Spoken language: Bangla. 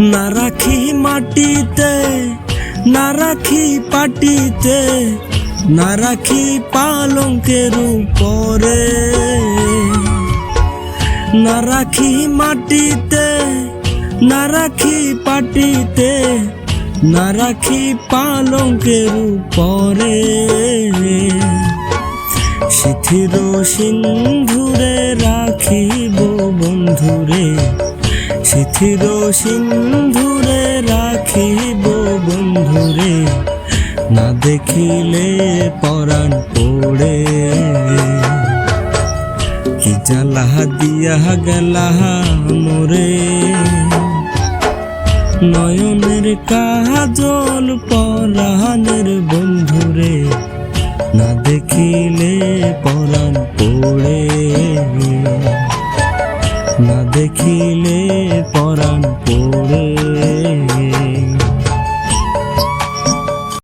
না রাখি মাটিতে, না রাখি পাটিতে, না রাখি পালঙ্কের উপরে। না রাখি মাটিতে, না রাখি পাটিতে, না রাখি পালঙ্কের উপরে। শিথির সিন্ধুরে রাখিব বন্ধুরে, শিথির সিন্ধুরে রাখিব বন্ধুরে। না দেখিলে পরাণ পড়ে, কি জ্বালা দিয়া গেলা মোরে। নয়নের কাজল পরাণের বন্ধুরে, না দেখিলে পরাণ পড়ে, না দেখিলে পরাণ পড়ে।